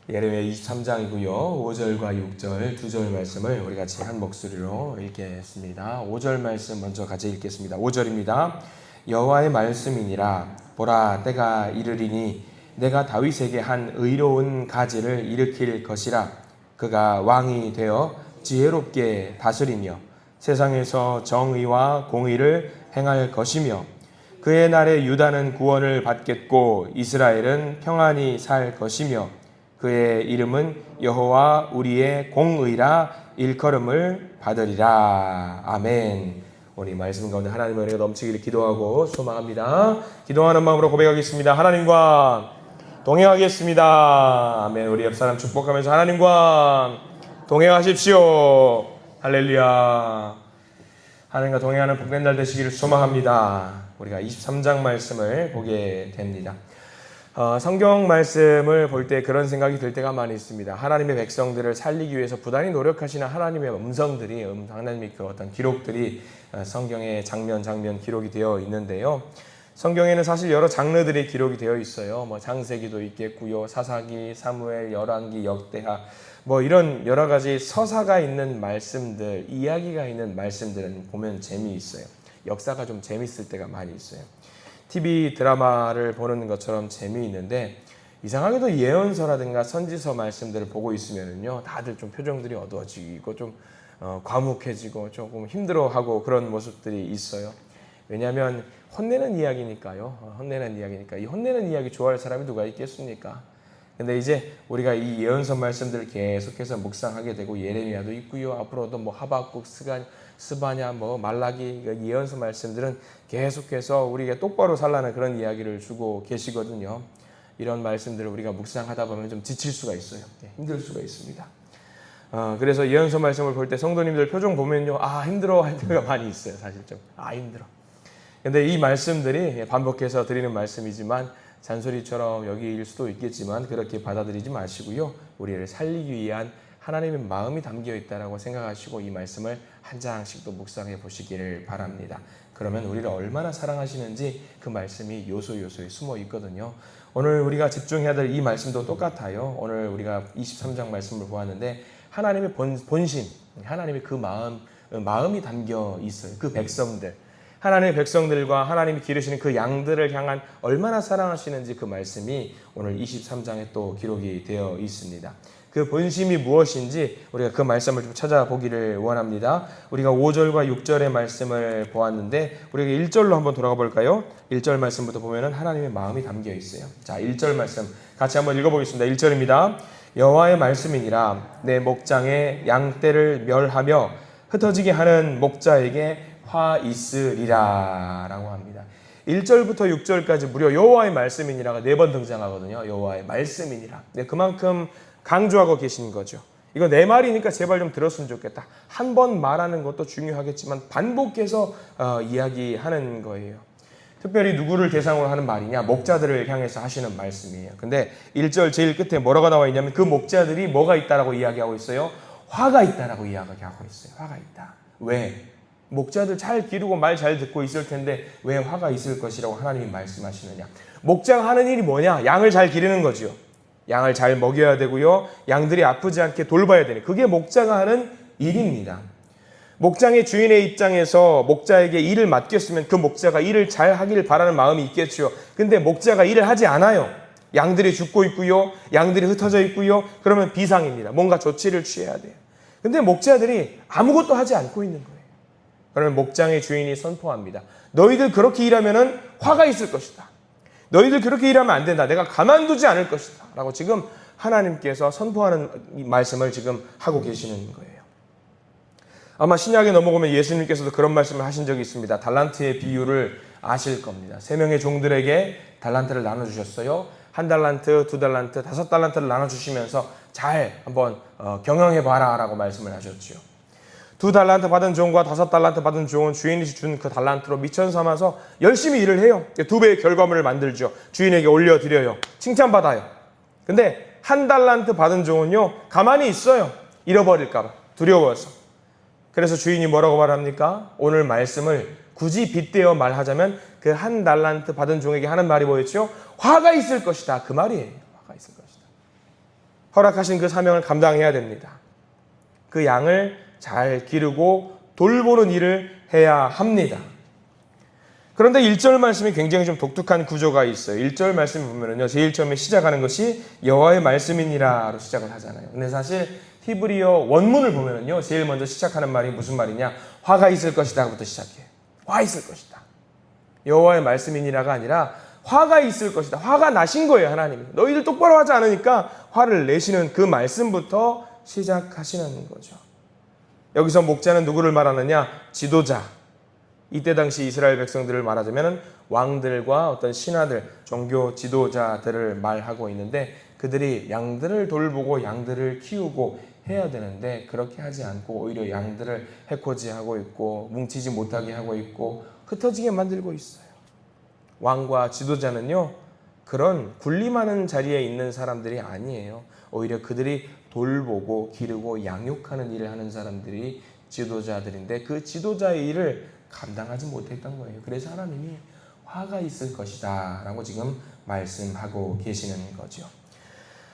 예레미야 23장이고요. 5절과 6절 두 절 말씀을 우리 같이 한 목소리로 읽겠습니다. 5절 말씀 먼저 같이 읽겠습니다. 5절입니다. 여호와의 말씀이니라. 보라, 때가 이르리니 내가 다윗에게 한 의로운 가지를 일으킬 것이라. 그가 왕이 되어 지혜롭게 다스리며 세상에서 정의와 공의를 행할 것이며 그의 날에 유다는 구원을 받겠고 이스라엘은 평안히 살 것이며 그의 이름은 여호와 우리의 공의라 일컬음을 받으리라. 아멘. 우리 말씀 가운데 하나님의 은혜가 넘치기를 기도하고 소망합니다. 기도하는 마음으로 고백하겠습니다. 하나님과 동행하겠습니다. 아멘. 우리 옆사람 축복하면서 하나님과 동행하십시오. 할렐루야. 하나님과 동행하는 복된 날 되시기를 소망합니다. 우리가 23장 말씀을 보게 됩니다. 성경 말씀을 볼 때 그런 생각이 들 때가 많이 있습니다. 하나님의 백성들을 살리기 위해서 부단히 노력하시는 하나님의 음성들이, 하나님의 그 어떤 기록들이 성경에 장면 기록이 되어 있는데요. 성경에는 사실 여러 장르들이 기록이 되어 있어요. 장세기도 있겠고요, 사사기, 사무엘, 열왕기, 역대하, 이런 여러 가지 서사가 있는 말씀들, 이야기가 있는 말씀들은 보면 재미있어요. 역사가 좀 재미있을 때가 많이 있어요. TV 드라마를 보는 것처럼 재미있는데 이상하게도 예언서라든가 선지서 말씀들을 보고 있으면요, 다들 좀 표정들이 어두워지고 좀 과묵해지고 조금 힘들어하고 그런 모습들이 있어요. 왜냐하면 혼내는 이야기니까요. 이 혼내는 이야기 좋아할 사람이 누가 있겠습니까? 근데 이제 우리가 이 예언서 말씀들을 계속해서 묵상하게 되고 예레미야도 있고요. 앞으로도 하박국, 스바냐, 말라기 예언서 말씀들은 계속해서 우리가 똑바로 살라는 그런 이야기를 주고 계시거든요. 이런 말씀들을 우리가 묵상하다 보면 좀 지칠 수가 있어요. 힘들 수가 있습니다. 그래서 예언서 말씀을 볼 때 성도님들 표정 보면요, 힘들어 할 때가 많이 있어요. 사실 좀 힘들어. 근데 이 말씀들이 반복해서 드리는 말씀이지만 잔소리처럼 여길 수도 있겠지만 그렇게 받아들이지 마시고요, 우리를 살리기 위한 하나님의 마음이 담겨 있다라고 생각하시고 이 말씀을 한 장씩 또 묵상해 보시기를 바랍니다. 그러면 우리를 얼마나 사랑하시는지 그 말씀이 요소요소에 숨어 있거든요. 오늘 우리가 집중해야 될 이 말씀도 똑같아요. 오늘 우리가 23장 말씀을 보았는데 하나님의 본심, 하나님의 그 마음이 담겨 있어요. 그 백성들, 하나님의 백성들과 하나님이 기르시는 그 양들을 향한 얼마나 사랑하시는지 그 말씀이 오늘 23장에 또 기록이 되어 있습니다. 그 본심이 무엇인지 우리가 그 말씀을 좀 찾아보기를 원합니다. 우리가 5절과 6절의 말씀을 보았는데 우리가 1절로 한번 돌아가 볼까요? 1절 말씀부터 보면은 하나님의 마음이 담겨 있어요. 자, 1절 말씀 같이 한번 읽어보겠습니다. 1절입니다. 여호와의 말씀이니라. 내 목장의 양떼를 멸하며 흩어지게 하는 목자에게 화 있으리라 라고 합니다. 1절부터 6절까지 무려 여호와의 말씀이니라가 4번 등장하거든요. 여호와의 말씀이니라. 그만큼 강조하고 계신 거죠. 이거 내 말이니까 제발 좀 들었으면 좋겠다. 한 번 말하는 것도 중요하겠지만 반복해서 이야기하는 거예요. 특별히 누구를 대상으로 하는 말이냐? 목자들을 향해서 하시는 말씀이에요. 근데 1절 제일 끝에 뭐라고 나와 있냐면 그 목자들이 뭐가 있다라고 이야기하고 있어요? 화가 있다라고 이야기하고 있어요. 화가 있다. 왜? 목자들 잘 기르고 말 잘 듣고 있을 텐데 왜 화가 있을 것이라고 하나님이 말씀하시느냐? 목자가 하는 일이 뭐냐? 양을 잘 기르는 거죠. 양을 잘 먹여야 되고요, 양들이 아프지 않게 돌봐야 되는, 그게 목자가 하는 일입니다. 목장의 주인의 입장에서 목자에게 일을 맡겼으면 그 목자가 일을 잘 하길 바라는 마음이 있겠죠. 근데 목자가 일을 하지 않아요. 양들이 죽고 있고요, 양들이 흩어져 있고요. 그러면 비상입니다. 뭔가 조치를 취해야 돼요. 근데 목자들이 아무것도 하지 않고 있는 거예요. 그러면 목장의 주인이 선포합니다. 너희들 그렇게 일하면은 화가 있을 것이다. 너희들 그렇게 일하면 안 된다. 내가 가만두지 않을 것이다. 라고 지금 하나님께서 선포하는 이 말씀을 지금 하고 계시는 거예요. 아마 신약에 넘어가면 예수님께서도 그런 말씀을 하신 적이 있습니다. 달란트의 비유를 아실 겁니다. 3명의 종들에게 달란트를 나눠주셨어요. 1달란트, 2달란트, 5달란트를 나눠주시면서 잘 한번 경영해봐라 라고 말씀을 하셨죠. 2달란트 받은 종과 5달란트 받은 종은 주인이 준 그 달란트로 미천 삼아서 열심히 일을 해요. 2배의 결과물을 만들죠. 주인에게 올려드려요. 칭찬받아요. 근데 1달란트 받은 종은요, 가만히 있어요. 잃어버릴까 봐 두려워서. 그래서 주인이 뭐라고 말합니까? 오늘 말씀을 굳이 빗대어 말하자면 그 1달란트 받은 종에게 하는 말이 뭐였죠? 화가 있을 것이다. 그 말이에요. 화가 있을 것이다. 허락하신 그 사명을 감당해야 됩니다. 그 양을 잘 기르고 돌보는 일을 해야 합니다. 그런데 1절 말씀이 굉장히 좀 독특한 구조가 있어요. 1절 말씀 보면은요, 제일 처음에 시작하는 것이 여호와의 말씀이니라로 시작을 하잖아요. 근데 사실 히브리어 원문을 보면은요, 제일 먼저 시작하는 말이 무슨 말이냐? 화가 있을 것이다부터 시작해요. 화 있을 것이다. 여호와의 말씀이니라가 아니라 화가 있을 것이다. 화가 나신 거예요, 하나님이. 너희들 똑바로 하지 않으니까 화를 내시는 그 말씀부터 시작하시는 거죠. 여기서 목자는 누구를 말하느냐? 지도자. 이때 당시 이스라엘 백성들을 말하자면 왕들과 어떤 신하들, 종교 지도자들을 말하고 있는데, 그들이 양들을 돌보고 양들을 키우고 해야 되는데 그렇게 하지 않고 오히려 양들을 해코지하고 있고 뭉치지 못하게 하고 있고 흩어지게 만들고 있어요. 왕과 지도자는요, 그런 군림하는 자리에 있는 사람들이 아니에요. 오히려 그들이 돌보고 기르고 양육하는 일을 하는 사람들이 지도자들인데 그 지도자의 일을 감당하지 못했던 거예요. 그래서 하나님이 화가 있을 것이다 라고 지금 말씀하고 계시는 거죠.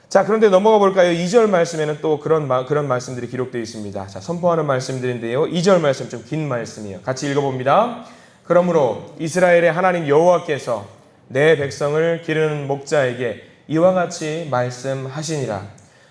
자, 그런데 넘어가 볼까요? 2절 말씀에는 또 그런 말씀들이 기록되어 있습니다. 자, 선포하는 말씀들인데요, 2절 말씀 좀 긴 말씀이에요. 같이 읽어봅니다. 그러므로 이스라엘의 하나님 여호와께서 내 백성을 기르는 목자에게 이와 같이 말씀하시니라.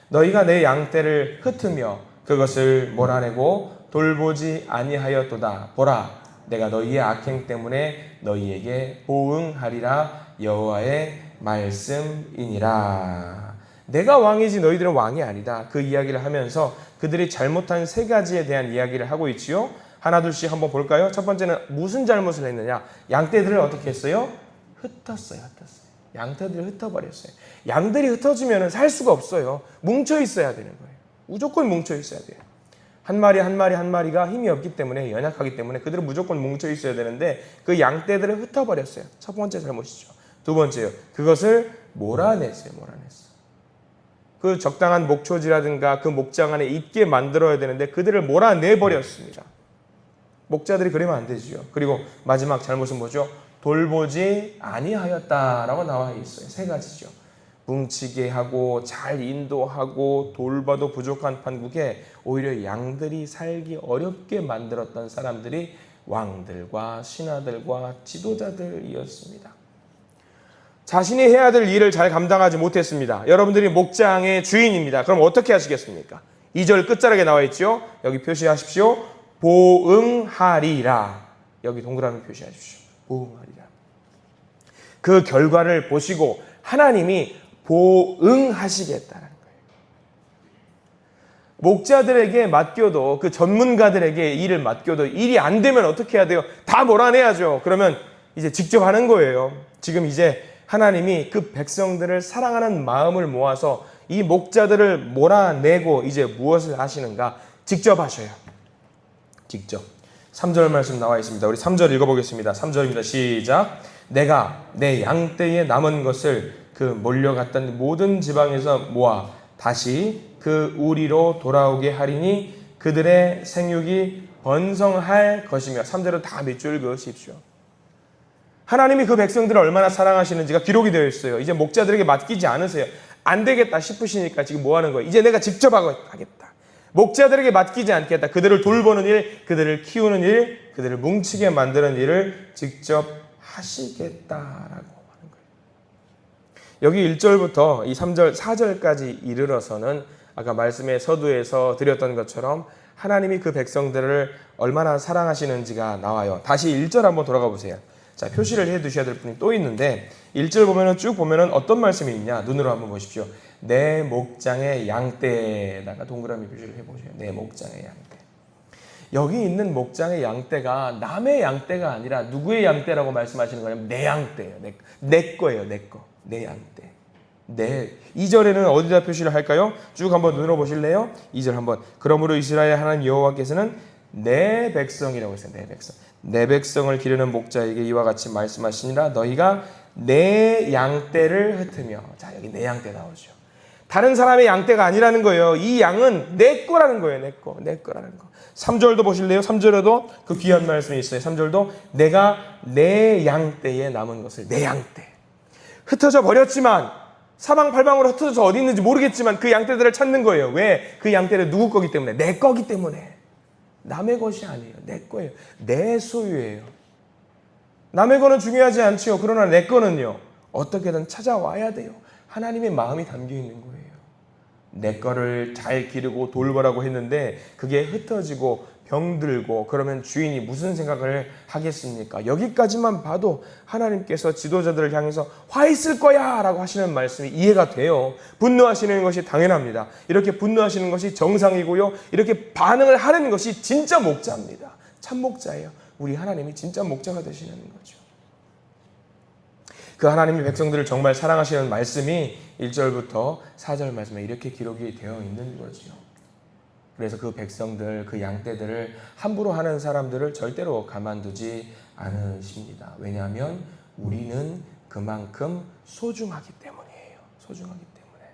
너희가 내 양떼를 흩으며 그것을 몰아내고 돌보지 아니하였도다. 보라, 내가 너희의 악행 때문에 너희에게 보응하리라. 여호와의 말씀이니라. 내가 왕이지 너희들은 왕이 아니다. 그 이야기를 하면서 그들이 잘못한 세 가지에 대한 이야기를 하고 있지요. 하나둘씩 한번 볼까요? 첫 번째는 무슨 잘못을 했느냐? 양떼들을 어떻게 했어요? 흩었어요. 양떼들을 흩어버렸어요. 양들이 흩어지면 살 수가 없어요. 뭉쳐 있어야 되는 거예요. 무조건 뭉쳐 있어야 돼요. 한 마리가 힘이 없기 때문에, 연약하기 때문에 그들은 무조건 뭉쳐 있어야 되는데 그 양떼들을 흩어버렸어요. 첫 번째 잘못이죠. 두 번째요, 그것을 몰아냈어요. 그 적당한 목초지라든가 그 목장 안에 있게 만들어야 되는데 그들을 몰아내버렸습니다. 목자들이 그러면 안 되지요. 그리고 마지막 잘못은 뭐죠? 돌보지 아니하였다라고 나와 있어요. 세 가지죠. 뭉치게 하고 잘 인도하고 돌봐도 부족한 판국에 오히려 양들이 살기 어렵게 만들었던 사람들이 왕들과 신하들과 지도자들이었습니다. 자신이 해야 될 일을 잘 감당하지 못했습니다. 여러분들이 목장의 주인입니다. 그럼 어떻게 하시겠습니까? 2절 끝자락에 나와 있죠. 여기 표시하십시오. 보응하리라. 여기 동그라미 표시하십시오. 보응하리라. 그 결과를 보시고 하나님이 보응하시겠다는 거예요. 목자들에게 맡겨도, 그 전문가들에게 일을 맡겨도 일이 안 되면 어떻게 해야 돼요? 다 몰아내야죠. 그러면 이제 직접 하는 거예요. 지금 이제 하나님이 그 백성들을 사랑하는 마음을 모아서 이 목자들을 몰아내고 이제 무엇을 하시는가? 직접 하셔요. 직접. 3절 말씀 나와 있습니다. 우리 3절 읽어보겠습니다. 3절입니다. 시작. 내가 내 양떼에 남은 것을 그 몰려갔던 모든 지방에서 모아 다시 그 우리로 돌아오게 하리니 그들의 생육이 번성할 것이며. 3절은 다 밑줄 그으십시오. 하나님이 그 백성들을 얼마나 사랑하시는지가 기록이 되어 있어요. 이제 목자들에게 맡기지 않으세요. 안 되겠다 싶으시니까 지금 뭐 하는 거예요? 이제 내가 직접 하겠다. 목자들에게 맡기지 않겠다. 그들을 돌보는 일, 그들을 키우는 일, 그들을 뭉치게 만드는 일을 직접 하시겠다라고 하는 거예요. 여기 1절부터 이 3절, 4절까지 이르러서는 아까 말씀의 서두에서 드렸던 것처럼 하나님이 그 백성들을 얼마나 사랑하시는지가 나와요. 다시 1절 한번 돌아가 보세요. 자, 표시를 해 두셔야 될 분이 또 있는데 1절 보면은 쭉 보면은 어떤 말씀이 있냐? 눈으로 한번 보십시오. 내 목장의 양떼에다가 동그라미 표시를 해 보세요. 내 목장의 양떼. 여기 있는 목장의 양떼가 남의 양떼가 아니라 누구의 양떼라고 말씀하시는 거냐면 내 양떼예요. 내 거예요. 내 거. 내 양떼. 내. 2절에는 어디다 표시를 할까요? 쭉 한번 눈으로 보실래요? 2절 한번. 그러므로 이스라엘 하나님 여호와께서는 내 백성이라고 했어요. 내 백성. 내 백성을 기르는 목자에게 이와 같이 말씀하시니라. 너희가 내 양떼를 흩으며. 자, 여기 내 양떼 나오죠. 다른 사람의 양떼가 아니라는 거예요. 이 양은 내 거라는 거예요. 내 거. 내 거라는 거. 3절도 보실래요? 3절에도 그 귀한 말씀이 있어요. 3절도 내가 내 양떼에 남은 것을. 내 양떼. 흩어져 버렸지만 사방팔방으로 흩어져서 어디 있는지 모르겠지만 그 양떼들을 찾는 거예요. 왜? 그 양떼는 누구 거기 때문에? 내 거기 때문에. 남의 것이 아니에요. 내 거예요. 내 소유예요. 남의 거는 중요하지 않지요. 그러나 내 거는요, 어떻게든 찾아와야 돼요. 하나님의 마음이 담겨 있는 거예요. 내 거를 잘 기르고 돌보라고 했는데 그게 흩어지고 병들고 그러면 주인이 무슨 생각을 하겠습니까? 여기까지만 봐도 하나님께서 지도자들을 향해서 화 있을 거야 라고 하시는 말씀이 이해가 돼요. 분노하시는 것이 당연합니다. 이렇게 분노하시는 것이 정상이고요. 이렇게 반응을 하는 것이 진짜 목자입니다. 참 목자예요. 우리 하나님이 진짜 목자가 되시는 거죠. 그 하나님의 백성들을 정말 사랑하시는 말씀이 1절부터 4절 말씀에 이렇게 기록이 되어 있는 거죠. 그래서 그 백성들, 그 양떼들을 함부로 하는 사람들을 절대로 가만두지 않으십니다. 왜냐하면 우리는 그만큼 소중하기 때문이에요. 소중하기 때문에.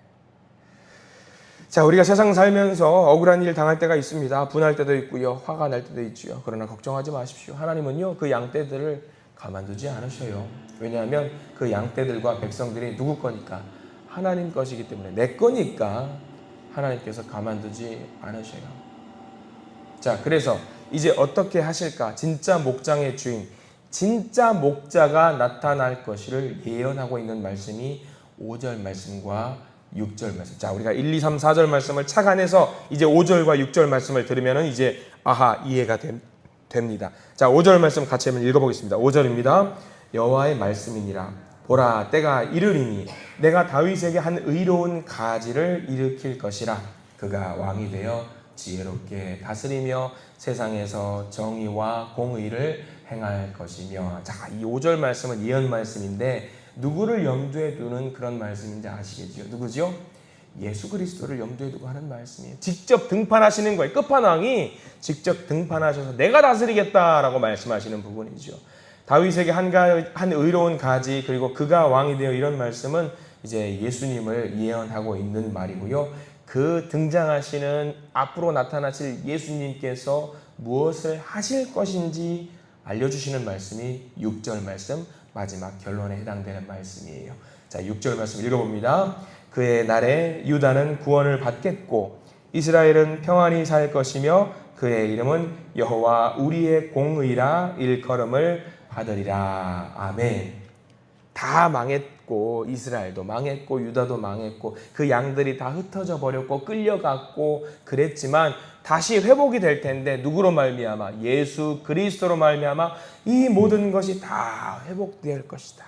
자, 우리가 세상 살면서 억울한 일 당할 때가 있습니다. 분할 때도 있고요. 화가 날 때도 있죠. 그러나 걱정하지 마십시오. 하나님은요, 그 양떼들을 가만두지 않으셔요. 왜냐하면 그 양떼들과 백성들이 누구 거니까? 하나님 것이기 때문에, 내 거니까 하나님께서 가만두지 않으셔요. 자, 그래서 이제 어떻게 하실까? 진짜 목장의 주인, 진짜 목자가 나타날 것을 예언하고 있는 말씀이 5절 말씀과 6절 말씀. 자, 우리가 1, 2, 3, 4절 말씀을 착안해서 이제 5절과 6절 말씀을 들으면 이제 이해가 됩니다. 자, 5절 말씀 같이 한번 읽어보겠습니다. 5절입니다. 여호와의 말씀이니라. 보라, 때가 이르리니 내가 다윗에게 한 의로운 가지를 일으킬 것이라. 그가 왕이 되어 지혜롭게 다스리며 세상에서 정의와 공의를 행할 것이며. 자, 이 5절 말씀은 예언 말씀인데 누구를 염두에 두는 그런 말씀인지 아시겠죠? 누구죠? 예수 그리스도를 염두에 두고 하는 말씀이에요. 직접 등판하시는 거예요. 끝판왕이 직접 등판하셔서 내가 다스리겠다라고 말씀하시는 부분이죠. 다윗에게 한 의로운 가지, 그리고 그가 왕이 되어, 이런 말씀은 이제 예수님을 예언하고 있는 말이고요. 그 등장하시는 앞으로 나타나실 예수님께서 무엇을 하실 것인지 알려주시는 말씀이 6절 말씀, 마지막 결론에 해당되는 말씀이에요. 자, 6절 말씀 읽어봅니다. 그의 날에 유다는 구원을 받겠고 이스라엘은 평안히 살 것이며 그의 이름은 여호와 우리의 공의라 일컬음을 받으리라. 아멘. 다 망했고, 이스라엘도 망했고 유다도 망했고 그 양들이 다 흩어져 버렸고 끌려갔고 그랬지만 다시 회복이 될 텐데 누구로 말미암아? 예수 그리스도로 말미암아 이 모든 것이 다 회복될 것이다.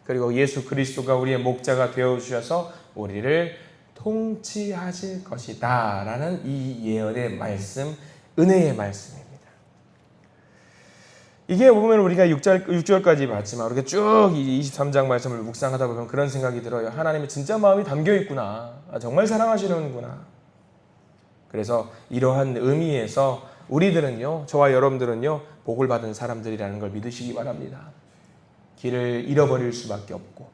그리고 예수 그리스도가 우리의 목자가 되어주셔서 우리를 통치하실 것이다 라는 이 예언의 말씀, 은혜의 말씀입니다. 이게 보면 우리가 6절까지 봤지만 우리가 쭉 23장 말씀을 묵상하다 보면 그런 생각이 들어요. 하나님의 진짜 마음이 담겨있구나. 정말 사랑하시는구나. 그래서 이러한 의미에서 우리들은요, 저와 여러분들은요, 복을 받은 사람들이라는 걸 믿으시기 바랍니다. 길을 잃어버릴 수밖에 없고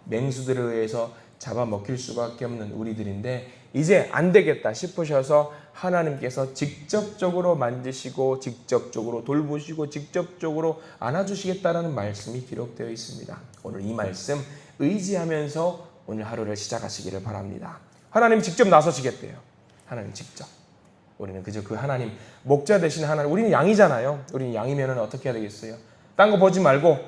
맹수들에 의해서 잡아먹힐 수밖에 없는 우리들인데 이제 안 되겠다 싶으셔서 하나님께서 직접적으로 만지시고 직접적으로 돌보시고 직접적으로 안아주시겠다는 말씀이 기록되어 있습니다. 오늘 이 말씀 의지하면서 오늘 하루를 시작하시기를 바랍니다. 하나님 직접 나서시겠대요. 하나님 직접. 우리는 그저 그 하나님, 목자 되신 하나님, 우리는 양이잖아요. 우리는 양이면 어떻게 해야 되겠어요? 딴 거 보지 말고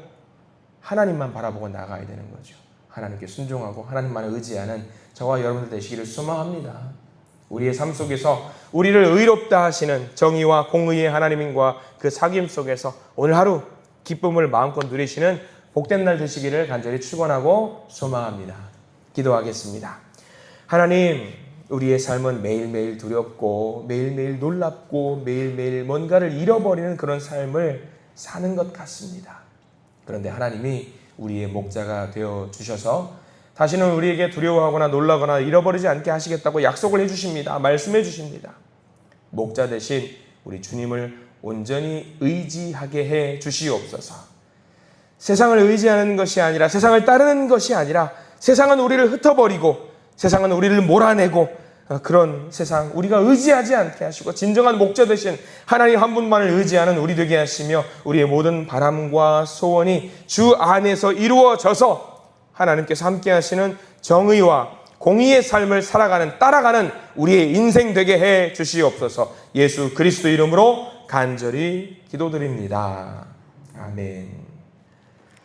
하나님만 바라보고 나가야 되는 거죠. 하나님께 순종하고 하나님만을 의지하는 저와 여러분들 되시기를 소망합니다. 우리의 삶 속에서 우리를 의롭다 하시는 정의와 공의의 하나님과 그 사귐 속에서 오늘 하루 기쁨을 마음껏 누리시는 복된 날 되시기를 간절히 축원하고 소망합니다. 기도하겠습니다. 하나님, 우리의 삶은 매일매일 두렵고 매일매일 놀랍고 매일매일 뭔가를 잃어버리는 그런 삶을 사는 것 같습니다. 그런데 하나님이 우리의 목자가 되어 주셔서 다시는 우리에게 두려워하거나 놀라거나 잃어버리지 않게 하시겠다고 약속을 해주십니다. 말씀해 주십니다. 목자 대신 우리 주님을 온전히 의지하게 해 주시옵소서. 세상을 의지하는 것이 아니라, 세상을 따르는 것이 아니라, 세상은 우리를 흩어버리고 세상은 우리를 몰아내고 그런 세상 우리가 의지하지 않게 하시고 진정한 목자 되신 하나님 한 분만을 의지하는 우리 되게 하시며 우리의 모든 바람과 소원이 주 안에서 이루어져서 하나님께서 함께 하시는 정의와 공의의 삶을 따라가는 우리의 인생 되게 해 주시옵소서. 예수 그리스도 이름으로 간절히 기도드립니다. 아멘.